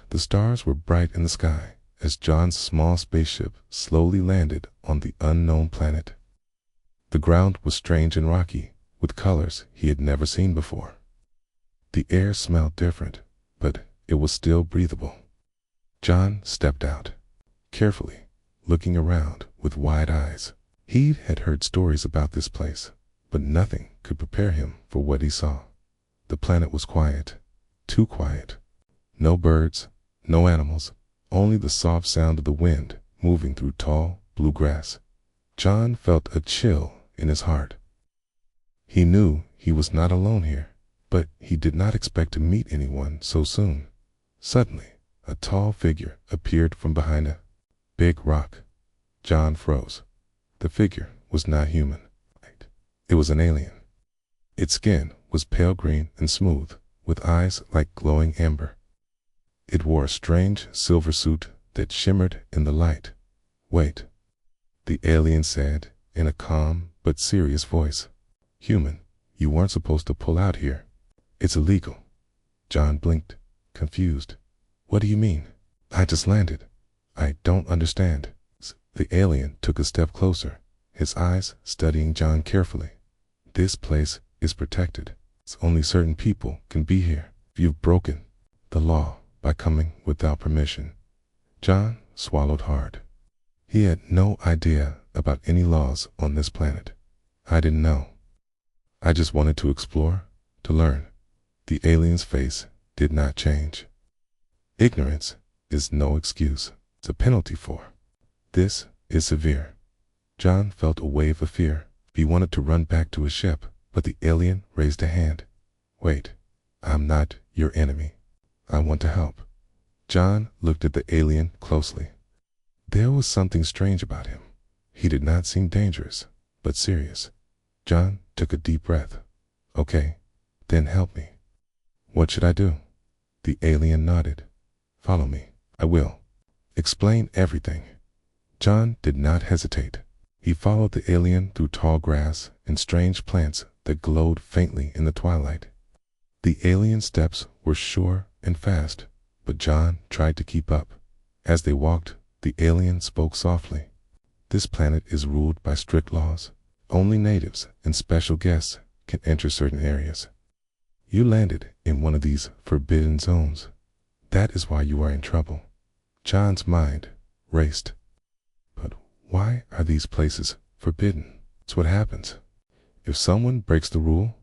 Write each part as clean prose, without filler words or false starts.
The stars were bright in the sky as John's small spaceship slowly landed on the unknown planet. The ground was strange and rocky, with colors he had never seen before. The air smelled different, but it was still breathable. John stepped out, carefully, looking around with wide eyes. He had heard stories about this place, but nothing could prepare him for what he saw. The planet was quiet, too quiet. No birds, no animals, only the soft sound of the wind moving through tall, blue grass. John felt a chill in his heart. He knew he was not alone here, but he did not expect to meet anyone so soon. Suddenly, a tall figure appeared from behind a big rock. John froze. The figure was not human. It was an alien. Its skin was pale green and smooth, with eyes like glowing amber. It wore a strange silver suit that shimmered in the light. "Wait," the alien said in a calm but serious voice. "Human, you weren't supposed to pull out here. It's illegal." John blinked, confused. "What do you mean? I just landed. I don't understand." The alien took a step closer, his eyes studying John carefully. "This place is protected. Only certain people can be here. You've broken the law by coming without permission." John swallowed hard. He had no idea about any laws on this planet. "I didn't know. I just wanted to explore, to learn." The alien's face did not change. "Ignorance is no excuse. It's a penalty for. This is severe." John felt a wave of fear. He wanted to run back to his ship, but the alien raised a hand. "Wait, I'm not your enemy. I want to help." John looked at the alien closely. There was something strange about him. He did not seem dangerous, but serious. John took a deep breath. "Okay, then help me." "What should I do?" The alien nodded. "Follow me." "I will. Explain everything." John did not hesitate. He followed the alien through tall grass and strange plants that glowed faintly in the twilight. The alien's steps were sure and fast, but John tried to keep up. As they walked, the alien spoke softly. "This planet is ruled by strict laws. Only natives and special guests can enter certain areas. You landed in one of these forbidden zones. That is why you are in trouble." John's mind raced. But why are these places forbidden? It's what happens if someone breaks the rule.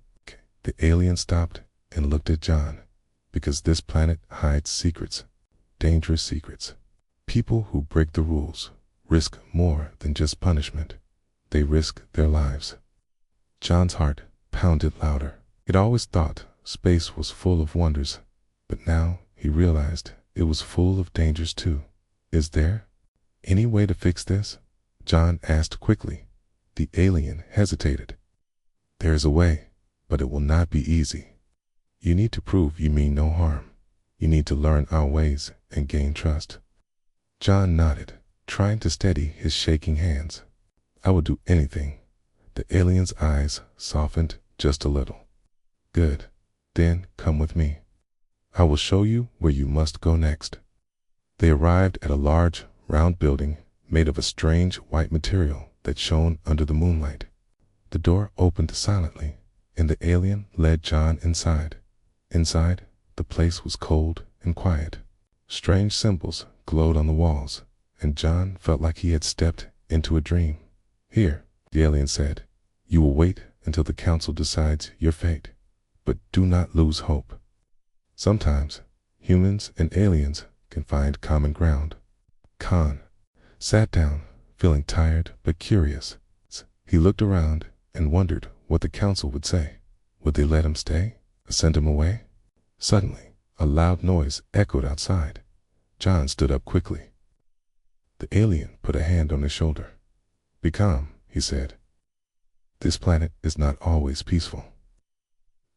The alien stopped and looked at John. "Because this planet hides secrets, dangerous secrets. People who break the rules risk more than just punishment. They risk their lives." John's heart pounded louder. He'd always thought space was full of wonders, but now he realized it was full of dangers too. "Is there any way to fix this?" John asked quickly. The alien hesitated. "There is a way, but it will not be easy. You need to prove you mean no harm. You need to learn our ways and gain trust." John nodded, trying to steady his shaking hands. "I will do anything." The alien's eyes softened just a little. "Good. Then come with me. I will show you where you must go next." They arrived at a large, round building made of a strange white material that shone under the moonlight. The door opened silently, and the alien led John inside. Inside, the place was cold and quiet. Strange symbols glowed on the walls, and John felt like he had stepped into a dream. "Here," the alien said, "you will wait until the council decides your fate, but do not lose hope. Sometimes humans and aliens can find common ground." Khan sat down, feeling tired but curious. He looked around and wondered what the council would say. Would they let him stay or send him away? Suddenly, a loud noise echoed outside. John stood up quickly. The alien put a hand on his shoulder. "Be calm," he said. "This planet is not always peaceful."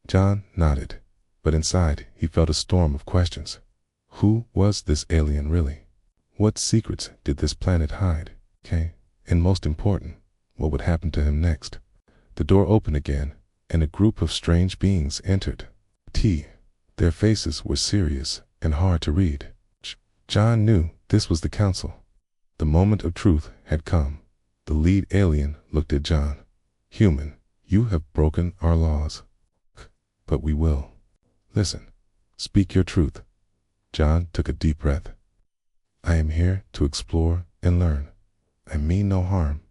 John nodded, but inside he felt a storm of questions. Who was this alien really? What secrets did this planet hide? And most important, what would happen to him next? The door opened again, and a group of strange beings entered. Their faces were serious and hard to read. John knew this was the council. The moment of truth had come. The lead alien looked at John. Human, you have broken our laws. But we will. Listen. Speak your truth. John took a deep breath. I am here to explore and learn. I mean no harm.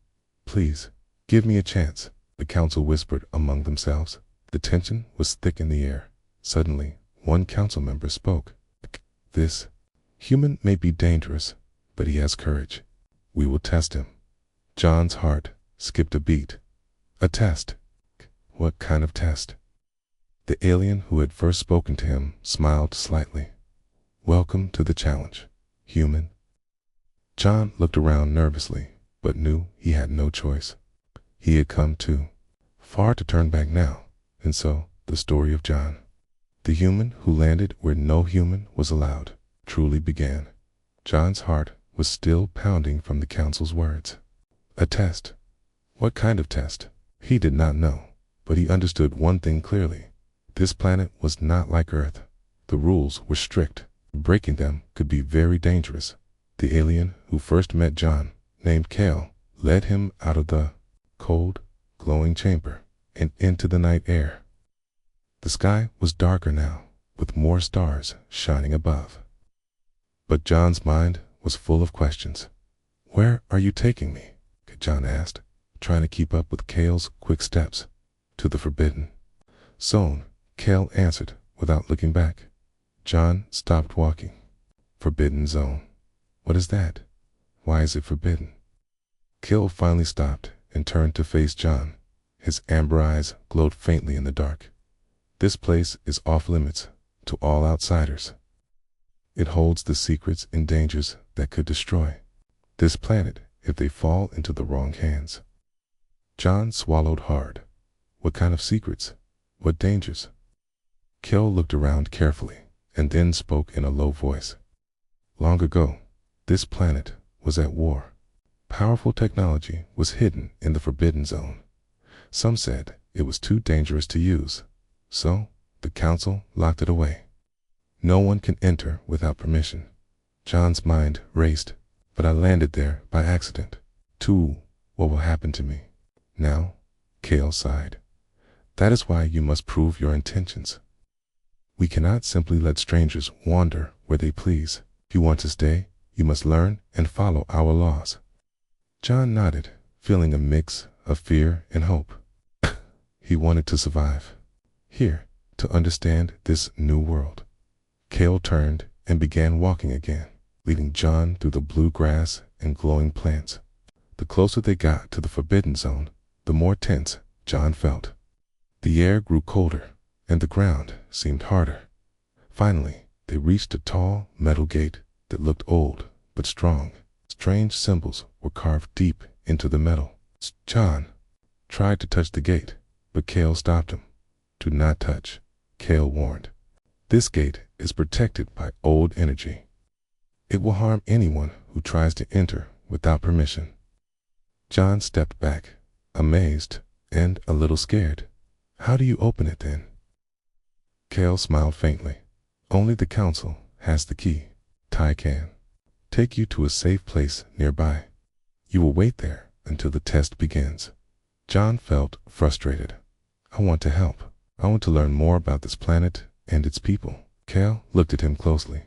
Please, give me a chance, the council whispered among themselves. The tension was thick in the air. Suddenly, one council member spoke. This human may be dangerous, but he has courage. We will test him. John's heart skipped a beat. A test? What kind of test? The alien who had first spoken to him smiled slightly. Welcome to the challenge, human. John looked around nervously, but knew he had no choice. He had come too far to turn back now, and so the story of John, the human who landed where no human was allowed, truly began. John's heart was still pounding from the council's words. A test? What kind of test? He did not know, but he understood one thing clearly. This planet was not like Earth. The rules were strict. Breaking them could be very dangerous. The alien who first met John, named Kale, led him out of the cold, glowing chamber and into the night air. The sky was darker now, with more stars shining above. But John's mind was full of questions. Where are you taking me? John asked, trying to keep up with Kale's quick steps. To the forbidden zone, Kale answered without looking back. John stopped walking. Forbidden zone. What is that? Why is it forbidden? Kale finally stopped and turned to face John. His amber eyes glowed faintly in the dark. This place is off limits to all outsiders. It holds the secrets and dangers that could destroy this planet if they fall into the wrong hands. John swallowed hard. What kind of secrets? What dangers? Kale looked around carefully and then spoke in a low voice. Long ago, this planet was at war. Powerful technology was hidden in the Forbidden Zone. Some said it was too dangerous to use, so the council locked it away. No one can enter without permission. John's mind raced, but I landed there by accident. What will happen to me? Now, Kale sighed. That is why you must prove your intentions. We cannot simply let strangers wander where they please. If you want to stay, you must learn and follow our laws. John nodded, feeling a mix of fear and hope. He wanted to survive. Here, to understand this new world. Kale turned and began walking again, leading John through the blue grass and glowing plants. The closer they got to the Forbidden Zone, the more tense John felt. The air grew colder, and the ground seemed harder. Finally, they reached a tall metal gate that looked old but strong. Strange symbols were carved deep into the metal. John tried to touch the gate, but Kale stopped him. Do not touch, Kale warned. This gate is protected by old energy. It will harm anyone who tries to enter without permission. John stepped back, amazed and a little scared. How do you open it then? Kale smiled faintly. Only the council has the key. Ty can take you to a safe place nearby. You will wait there until the test begins. John felt frustrated. I want to help. I want to learn more about this planet and its people. Kale looked at him closely.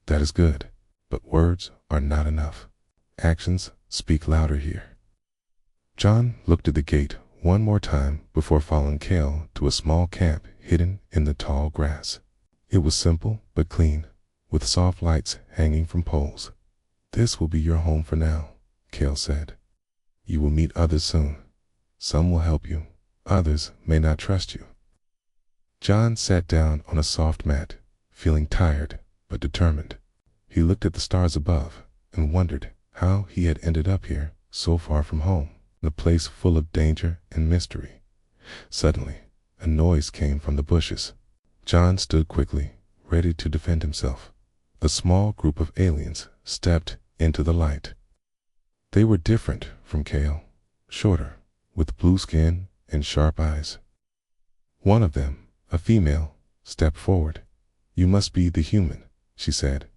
That is good, but words are not enough. Actions speak louder here. John looked at the gate one more time before following Kale to a small camp hidden in the tall grass. It was simple but clean, with soft lights hanging from poles. This will be your home for now, Kale said. You will meet others soon. Some will help you. Others may not trust you. John sat down on a soft mat, feeling tired but determined. He looked at the stars above and wondered how he had ended up here so far from home, in a place full of danger and mystery. Suddenly, a noise came from the bushes. John stood quickly, ready to defend himself. A small group of aliens stepped into the light. They were different from Kale, shorter, with blue skin and sharp eyes. One of them, a female, stepped forward. You must be the human, she said,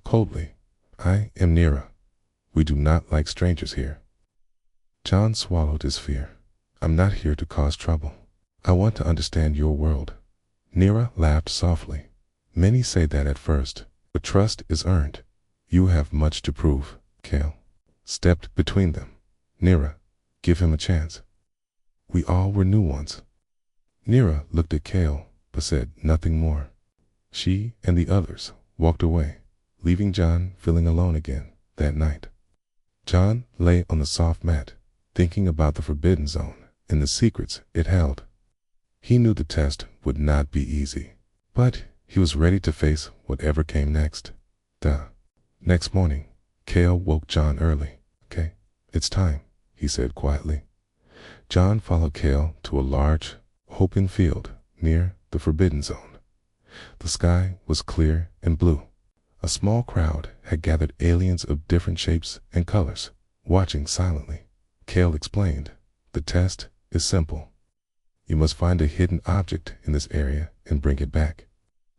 coldly, I am Nira. We do not like strangers here. John swallowed his fear. I'm not here to cause trouble. I want to understand your world. Nira laughed softly. Many say that at first, but trust is earned. You have much to prove. Kale stepped between them. Nira, give him a chance. We all were new once. Nira looked at Kale, but said nothing more. She and the others walked away, leaving John feeling alone again that night. John lay on the soft mat, thinking about the Forbidden Zone and the secrets it held. He knew the test would not be easy, but he was ready to face whatever came next. The next morning, Kale woke John early. Okay, it's time, he said quietly. John followed Kale to a large, open field near the Forbidden Zone. The sky was clear and blue. A small crowd had gathered, aliens of different shapes and colors, watching silently. Kale explained, the test is simple. You must find a hidden object in this area and bring it back.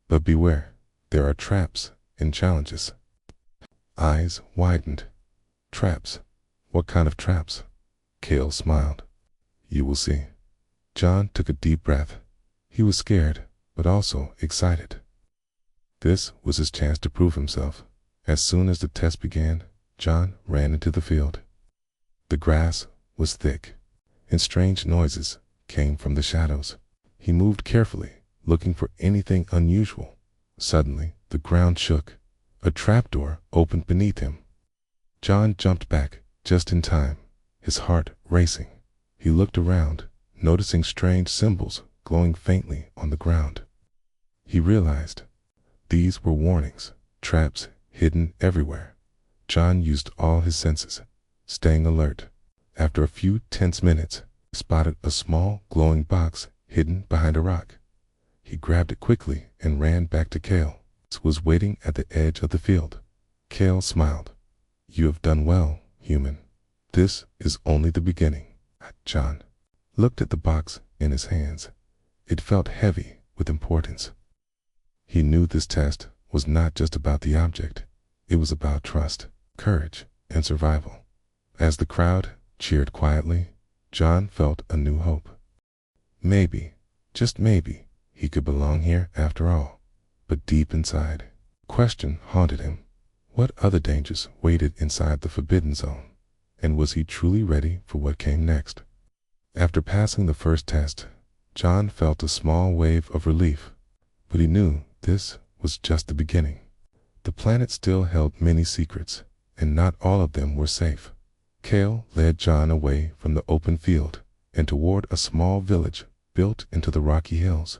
But beware, there are traps and challenges. Eyes widened. Traps? What kind of traps? Kale smiled. You will see. John took a deep breath. He was scared, but also excited. This was his chance to prove himself. As soon as the test began, John ran into the field. The grass was thick, and strange noises came from the shadows. He moved carefully, looking for anything unusual. Suddenly, the ground shook. A trapdoor opened beneath him. John jumped back just in time, his heart racing. He looked around, noticing strange symbols glowing faintly on the ground. He realized these were warnings, traps hidden everywhere. John used all his senses, staying alert. After a few tense minutes, he spotted a small glowing box hidden behind a rock. He grabbed it quickly and ran back to Kale, who was waiting at the edge of the field. Kale smiled. You have done well, human. This is only the beginning. John looked at the box in his hands. It felt heavy with importance. He knew this test was not just about the object. It was about trust, courage, and survival. As the crowd cheered quietly, John felt a new hope. Maybe, just maybe, he could belong here after all. But deep inside, a question haunted him. What other dangers waited inside the Forbidden Zone? And was he truly ready for what came next? After passing the first test, John felt a small wave of relief, but he knew this was just the beginning. The planet still held many secrets, and not all of them were safe. Kale led John away from the open field and toward a small village built into the rocky hills.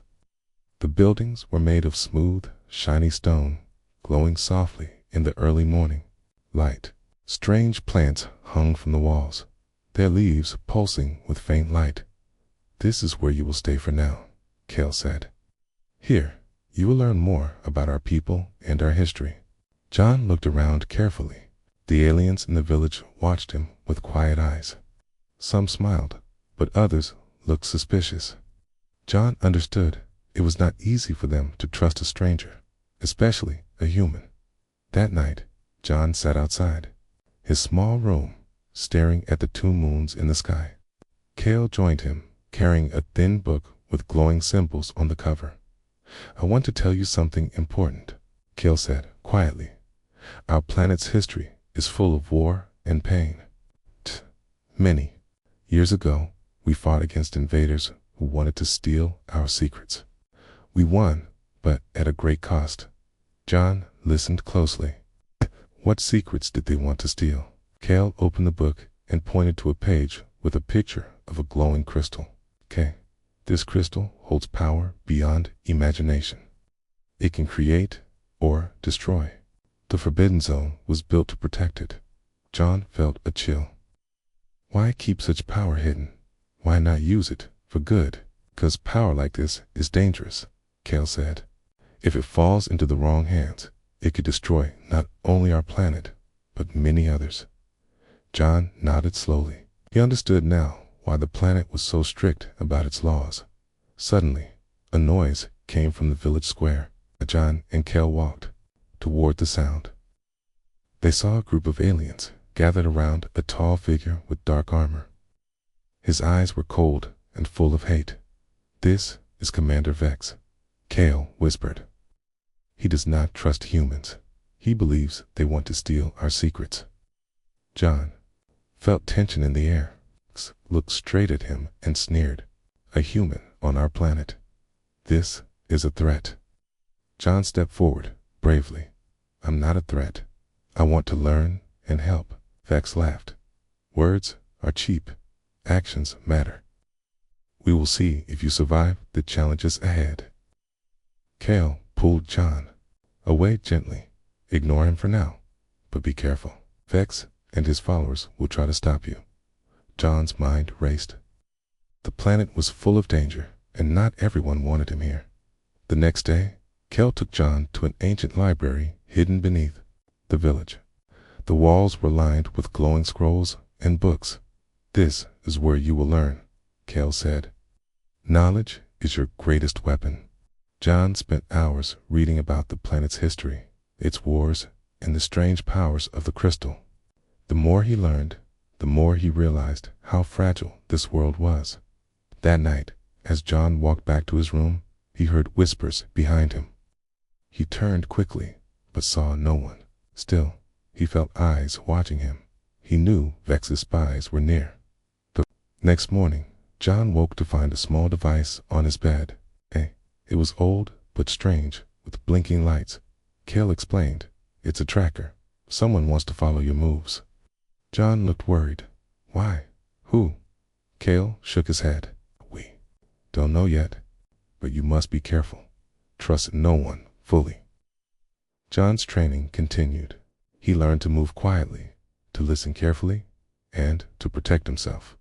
The buildings were made of smooth, shiny stone, glowing softly in the early morning light. Strange plants hung from the walls, their leaves pulsing with faint light. This is where you will stay for now, Kale said. Here, you will learn more about our people and our history. John looked around carefully. The aliens in the village watched him with quiet eyes. Some smiled, but others looked suspicious. John understood it was not easy for them to trust a stranger, especially a human. That night, John sat outside his small room, staring at the two moons in the sky. Kale joined him, carrying a thin book with glowing symbols on the cover. I want to tell you something important, Kale said quietly. Our planet's history is full of war and pain. Many years ago, we fought against invaders who wanted to steal our secrets. We won, but at a great cost. John listened closely. What secrets did they want to steal? Kale opened the book and pointed to a page with a picture of a glowing crystal. This crystal holds power beyond imagination. It can create or destroy. The Forbidden Zone was built to protect it. John felt a chill. Why keep such power hidden? Why not use it for good? Because power like this is dangerous, Kale said. If it falls into the wrong hands, it could destroy not only our planet, but many others. John nodded slowly. He understood now why the planet was so strict about its laws. Suddenly, a noise came from the village square. John and Kale walked toward the sound. They saw a group of aliens gathered around a tall figure with dark armor. His eyes were cold and full of hate. "This is Commander Vex," Kale whispered. "He does not trust humans. He believes they want to steal our secrets." John felt tension in the air, looked straight at him and sneered. "A human on our planet. This is a threat." John stepped forward bravely. "I'm not a threat. I want to learn and help." Vex laughed. "Words are cheap. Actions matter. We will see if you survive the challenges ahead." Kale pulled John away gently. "Ignore him for now, but be careful. Vex and his followers will try to stop you." John's mind raced. The planet was full of danger, and not everyone wanted him here. The next day, Kale took John to an ancient library hidden beneath the village. The walls were lined with glowing scrolls and books. "This is where you will learn," Kale said. "Knowledge is your greatest weapon." John spent hours reading about the planet's history, its wars, and the strange powers of the crystal. The more he learned, the more he realized how fragile this world was. That night, as John walked back to his room, he heard whispers behind him. He turned quickly, but saw no one. Still, he felt eyes watching him. He knew Vex's spies were near. The next morning, John woke to find a small device on his bed. It was old but strange, with blinking lights. Kale explained, "It's a tracker. Someone wants to follow your moves." John looked worried. "Why? Who?" Kale shook his head. "We don't know yet, but you must be careful. Trust no one fully." John's training continued. He learned to move quietly, to listen carefully, and to protect himself.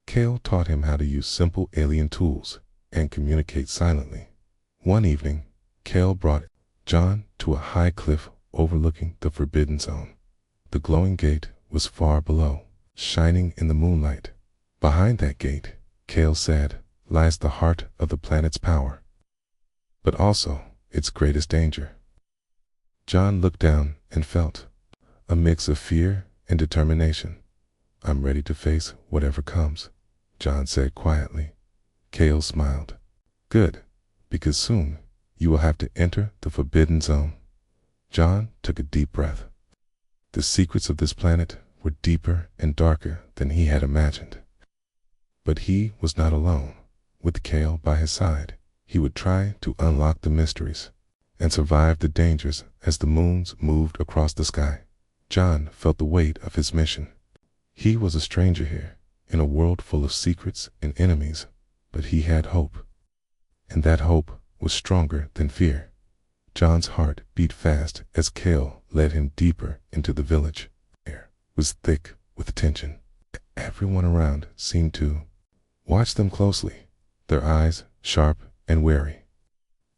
Kale taught him how to use simple alien tools and communicate silently. One evening, Kale brought John to a high cliff overlooking the Forbidden Zone. The glowing gate was far below, shining in the moonlight. Behind that gate, Kale said, lies the heart of the planet's power, but also its greatest danger. John looked down and felt a mix of fear and determination. "I'm ready to face whatever comes," John said quietly. Kale smiled. "Good, because soon you will have to enter the Forbidden Zone." John took a deep breath. The secrets of this planet were deeper and darker than he had imagined. But he was not alone. With Kale by his side, he would try to unlock the mysteries and survive the dangers as the moons moved across the sky. John felt the weight of his mission. He was a stranger here, in a world full of secrets and enemies, but he had hope. And that hope was stronger than fear. John's heart beat fast as Kale led him deeper into the village. The air was thick with tension. Everyone around seemed to watch them closely, their eyes sharp and wary.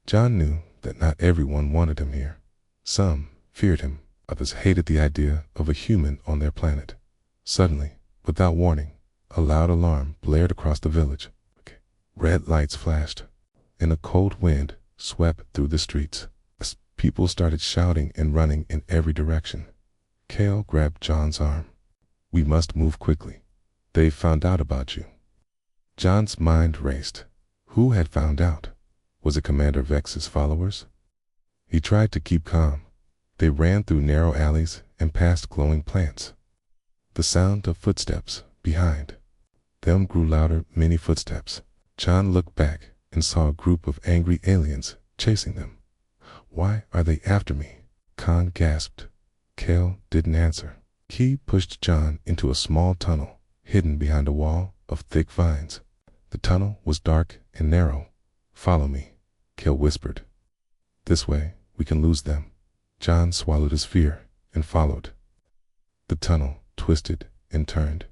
John knew that not everyone wanted him here. Some feared him, others hated the idea of a human on their planet. Suddenly, without warning, a loud alarm blared across the village. Red lights flashed, and a cold wind swept through the streets. People started shouting and running in every direction. Kale grabbed John's arm. "We must move quickly. They've found out about you." John's mind raced. Who had found out? Was it Commander Vex's followers? He tried to keep calm. They ran through narrow alleys and past glowing plants. The sound of footsteps behind them grew louder, many footsteps. John looked back and saw a group of angry aliens chasing them. "Why are they after me?" Khan gasped. Kale didn't answer. He pushed John into a small tunnel hidden behind a wall of thick vines. The tunnel was dark and narrow. "Follow me," Kale whispered. "This way we can lose them." John swallowed his fear and followed. The tunnel twisted and turned.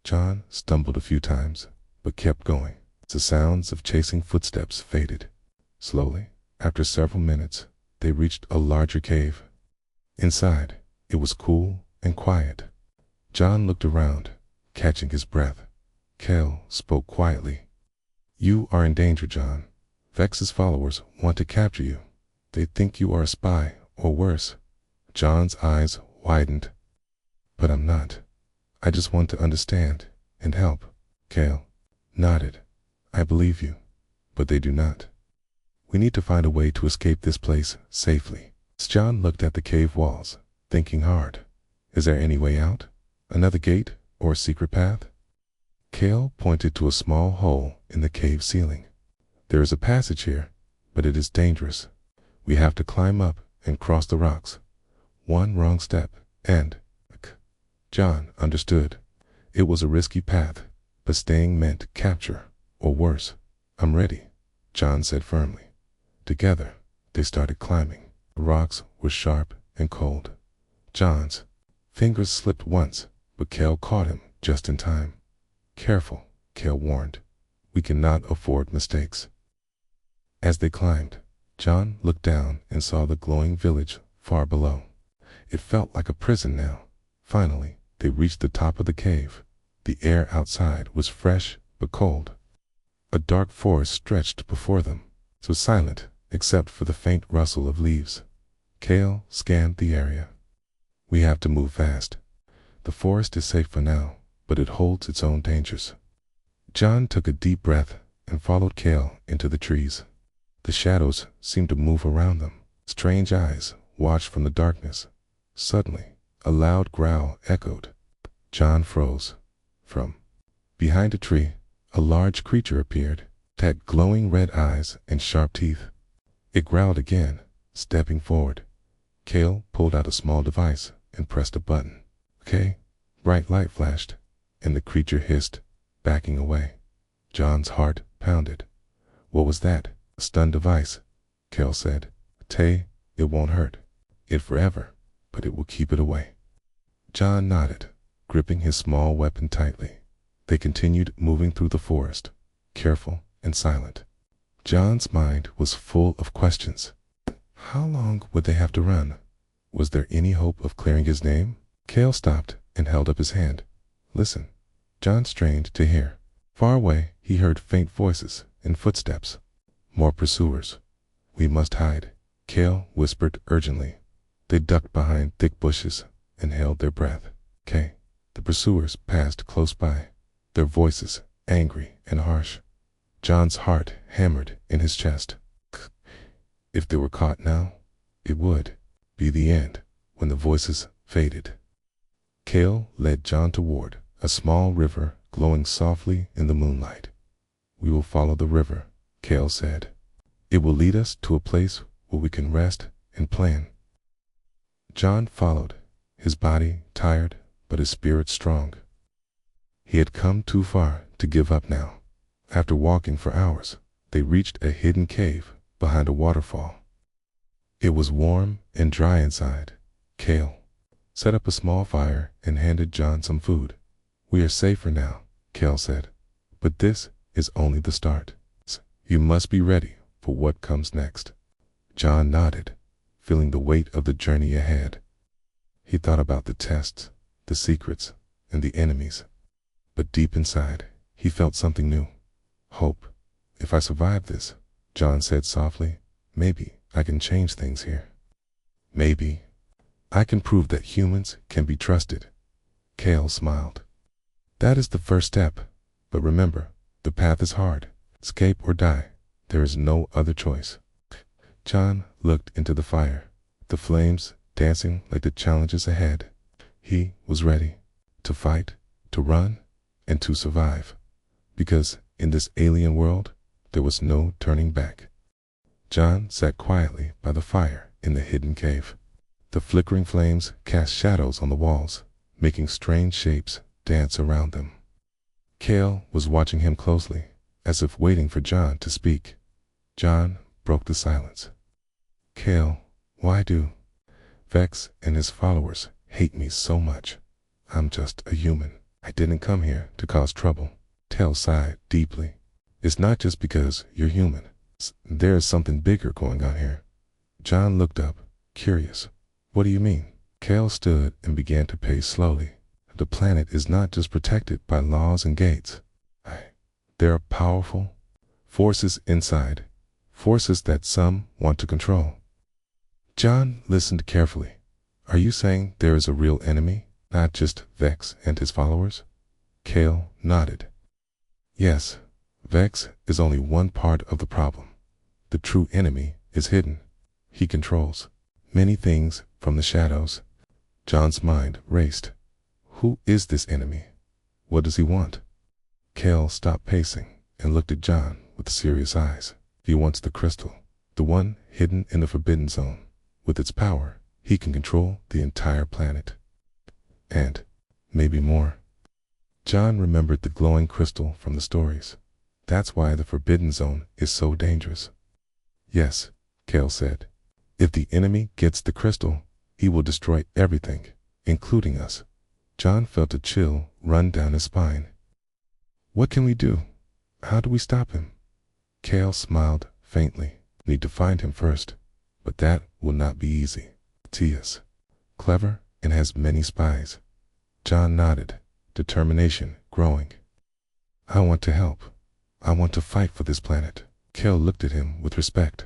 John stumbled a few times, but kept going. The sounds of chasing footsteps faded. Slowly, after several minutes, they reached a larger cave. Inside, it was cool and quiet. John looked around, catching his breath. Kale spoke quietly. "You are in danger, John. Vex's followers want to capture you. They think you are a spy, or worse. John's eyes widened. But I'm not. I just want to understand and help. Kale nodded. I believe you, but they do not. We need to find a way to escape this place safely. John looked at the cave walls, thinking hard. Is there any way out? Another gate or a secret path? Kale pointed to a small hole in the cave ceiling. There is a passage here, but it is dangerous. We have to climb up and cross the rocks. One wrong step, and... John understood. It was a risky path, but staying meant capture, or worse. I'm ready, John said firmly. Together, they started climbing. The rocks were sharp and cold. John's fingers slipped once, but Kale caught him just in time. Careful, Kale warned. We cannot afford mistakes. As they climbed, John looked down and saw the glowing village far below. It felt like a prison now. Finally, they reached the top of the cave. The air outside was fresh but cold. A dark forest stretched before them, so silent except for the faint rustle of leaves. Kale scanned the area. We have to move fast. The forest is safe for now, but it holds its own dangers. John took a deep breath and followed Kale into the trees. The shadows seemed to move around them. Strange eyes watched from the darkness. Suddenly, a loud growl echoed. John froze. From behind a tree, a large creature appeared. It had glowing red eyes and sharp teeth. It growled again, stepping forward. Kale pulled out a small device and pressed a button. Okay. Bright light flashed, and the creature hissed, backing away. John's heart pounded. What was that? A stun device, Kale said. Tay, it won't hurt it forever, but it will keep it away. John nodded, gripping his small weapon tightly. They continued moving through the forest, careful and silent. John's mind was full of questions. How long would they have to run? Was there any hope of clearing his name? Kale stopped and held up his hand. Listen. John strained to hear. Far away, he heard faint voices and footsteps. More pursuers. We must hide, Kale whispered urgently. They ducked behind thick bushes and held their breath. Kay. The pursuers passed close by, their voices angry and harsh. John's heart hammered in his chest. If they were caught now, it would be the end. When the voices faded, Kale led John toward a small river glowing softly in the moonlight. We will follow the river, Kale said. It will lead us to a place where we can rest and plan. John followed, his body tired but his spirit strong. He had come too far to give up now. After walking for hours, they reached a hidden cave behind a waterfall. It was warm and dry inside. Kale set up a small fire and handed John some food. We are safer now, Kale said, but this is only the start. You must be ready for what comes next. John nodded, feeling the weight of the journey ahead. He thought about the tests, the secrets, and the enemies. But deep inside, he felt something new. Hope. If I survive this, John said softly, maybe I can change things here. Maybe I can prove that humans can be trusted. Kale smiled. That is the first step, but remember, the path is hard. Escape or die. There is no other choice. John looked into the fire, the flames dancing like the challenges ahead. He was ready to fight, to run, and to survive. Because in this alien world, there was no turning back. John sat quietly by the fire in the hidden cave. The flickering flames cast shadows on the walls, making strange shapes dance around them. Kale was watching him closely, as if waiting for John to speak. John broke the silence. Kale, why do Vex and his followers hate me so much? I'm just a human. I didn't come here to cause trouble. Kale sighed deeply. It's not just because you're human. There is something bigger going on here. John looked up, curious. What do you mean? Kale stood and began to pace slowly. The planet is not just protected by laws and gates. There are powerful forces inside, forces that some want to control. John listened carefully. Are you saying there is a real enemy, not just Vex and his followers? Kale nodded. Yes, Vex is only one part of the problem. The true enemy is hidden. He controls many things from the shadows. John's mind raced. Who is this enemy? What does he want? Kale stopped pacing and looked at John with serious eyes. He wants the crystal, the one hidden in the Forbidden Zone. With its power, he can control the entire planet. And maybe more. John remembered the glowing crystal from the stories. That's why the Forbidden Zone is so dangerous. Yes, Kale said. If the enemy gets the crystal, he will destroy everything, including us. John felt a chill run down his spine. What can we do? How do we stop him? Kale smiled faintly. Need to find him first, but that will not be easy. Tia's clever and has many spies. John nodded, determination growing. I want to help. I want to fight for this planet. Kale looked at him with respect.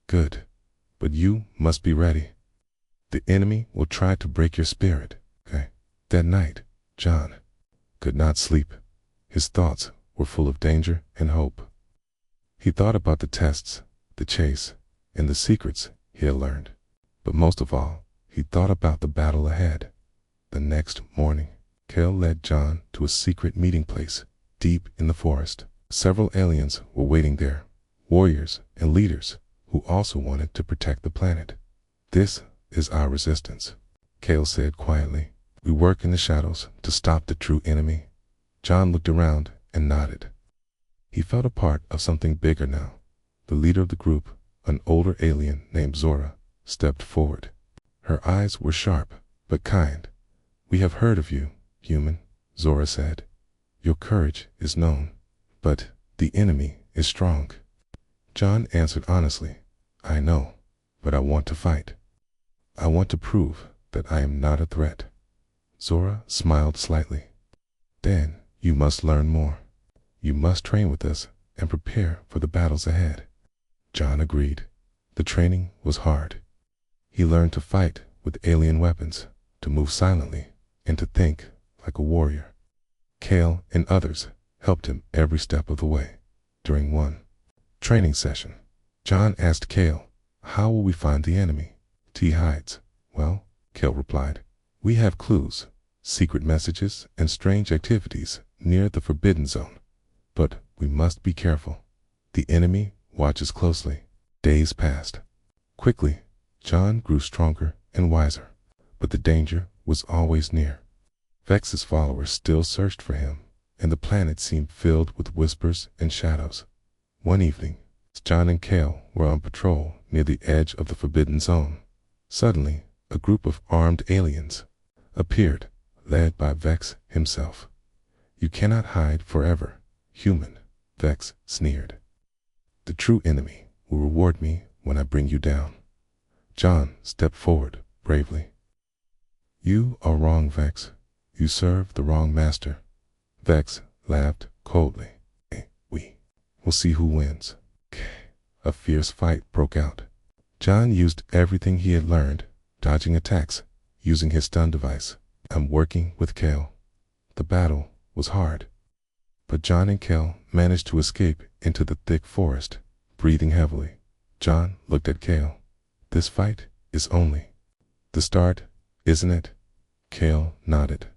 Good, but you must be ready. The enemy will try to break your spirit. Okay. That night, John could not sleep. His thoughts were full of danger and hope. He thought about the tests, the chase, and the secrets he had learned. But most of all, he thought about the battle ahead. The next morning, Kale led John to a secret meeting place deep in the forest. Several aliens were waiting there, warriors and leaders who also wanted to protect the planet. This is our resistance, Kale said quietly. We work in the shadows to stop the true enemy. John looked around and nodded. He felt a part of something bigger now. The leader of the group, an older alien named Zora, stepped forward. Her eyes were sharp, but kind. We have heard of you, human, Zora said. Your courage is known, but the enemy is strong. John answered honestly, I know, but I want to fight. I want to prove that I am not a threat. Zora smiled slightly. Then you must learn more. You must train with us and prepare for the battles ahead. John agreed. The training was hard. He learned to fight with alien weapons, to move silently, and to think like a warrior. Kale and others helped him every step of the way. During one training session, John asked Kale, how will we find the enemy? T hides. Well, Kale replied, we have clues, secret messages, and strange activities near the Forbidden Zone. But we must be careful. The enemy watches closely. Days passed. Quickly, John grew stronger and wiser, but the danger was always near. Vex's followers still searched for him, and the planet seemed filled with whispers and shadows. One evening, John and Kale were on patrol near the edge of the Forbidden Zone. Suddenly, a group of armed aliens appeared, led by Vex himself. You cannot hide forever, human, Vex sneered. The true enemy will reward me when I bring you down. John stepped forward bravely. You are wrong, Vex. You serve the wrong master. Vex laughed coldly. We will see who wins. A fierce fight broke out. John used everything he had learned, dodging attacks, using his stun device, and working with Kale. The battle was hard, but John and Kale managed to escape into the thick forest, breathing heavily. John looked at Kale. This fight is only the start, isn't it? Kale nodded.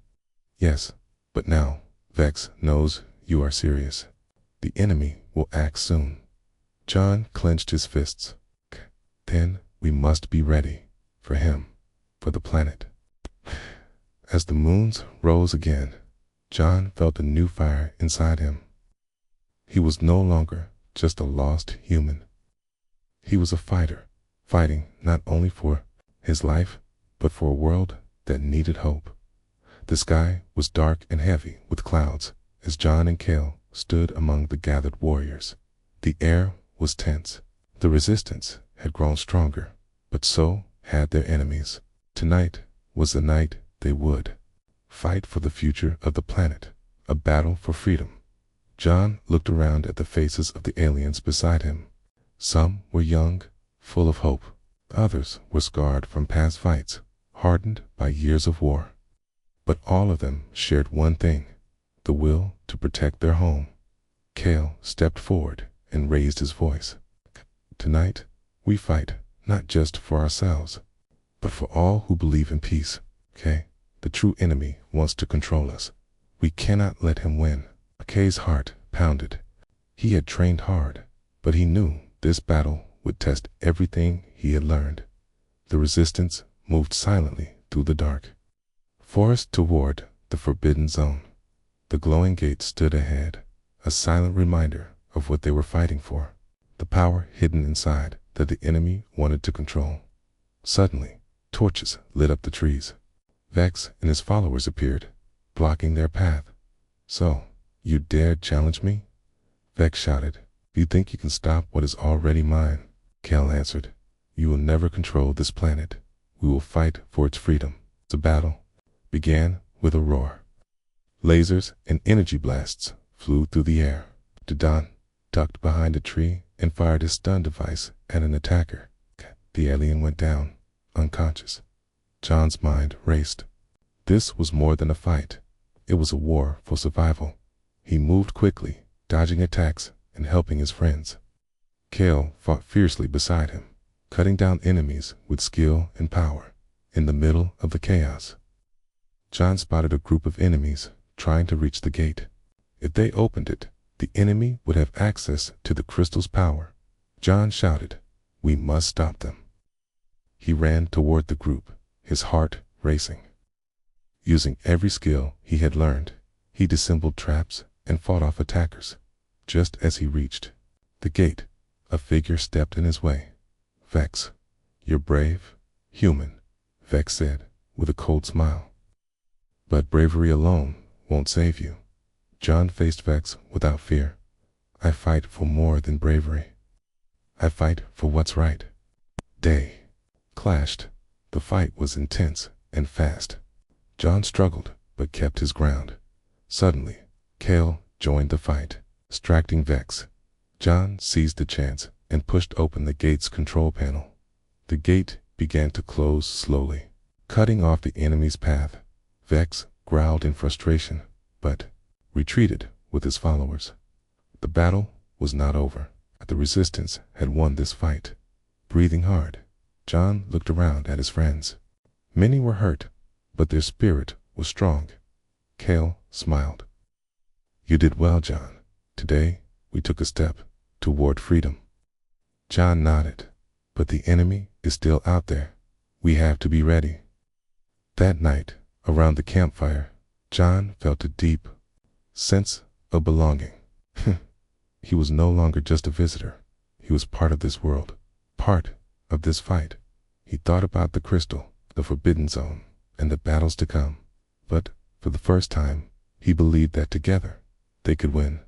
Yes, but now Vex knows you are serious. The enemy will act soon. John clenched his fists. Then we must be ready for him, for the planet. As the moons rose again, John felt a new fire inside him. He was no longer just a lost human. He was a fighter, fighting not only for his life, but for a world that needed hope. The sky was dark and heavy with clouds as John and Kale stood among the gathered warriors. The air was tense. The resistance had grown stronger, but so had their enemies. Tonight was the night they would fight for the future of the planet, a battle for freedom. John looked around at the faces of the aliens beside him. Some were young, full of hope. Others were scarred from past fights, hardened by years of war. But all of them shared one thing, the will to protect their home. Kale stepped forward and raised his voice. Tonight, we fight not just for ourselves, but for all who believe in peace. Okay? The true enemy wants to control us. We cannot let him win. Kay's heart pounded. He had trained hard, but he knew this battle would test everything he had learned. The resistance moved silently through the dark forest toward the forbidden zone. The glowing gate stood ahead, a silent reminder of what they were fighting for, the power hidden inside that the enemy wanted to control. Suddenly, torches lit up the trees. Vex and his followers appeared, blocking their path. So, you dared challenge me? Vex shouted. You think you can stop what is already mine? Kale answered. You will never control this planet. We will fight for its freedom. The battle began with a roar. Lasers and energy blasts flew through the air. Dodon ducked behind a tree and fired his stun device at an attacker. The alien went down, unconscious. John's mind raced. This was more than a fight. It was a war for survival. He moved quickly, dodging attacks and helping his friends. Kale fought fiercely beside him, cutting down enemies with skill and power. In the middle of the chaos, John spotted a group of enemies trying to reach the gate. If they opened it, the enemy would have access to the crystal's power. John shouted, "We must stop them." He ran toward the group, his heart racing. Using every skill he had learned, he dissembled traps and fought off attackers. Just as he reached the gate, a figure stepped in his way. "Vex, you're brave, human," Vex said with a cold smile. "But bravery alone won't save you." John faced Vex without fear. "I fight for more than bravery. I fight for what's right." Day clashed. The fight was intense and fast. John struggled but kept his ground. Suddenly, Kale joined the fight, distracting Vex. John seized the chance and pushed open the gate's control panel. The gate began to close slowly, cutting off the enemy's path. Vex growled in frustration, but retreated with his followers. The battle was not over. The resistance had won this fight. Breathing hard, John looked around at his friends. Many were hurt, but their spirit was strong. Kale smiled. "You did well, John. Today, we took a step toward freedom." John nodded. "But the enemy is still out there. We have to be ready." That night, around the campfire, John felt a deep sense of belonging. He was no longer just a visitor. He was part of this world, part of this fight. He thought about the crystal, the forbidden zone, and the battles to come. But for the first time, he believed that together, they could win.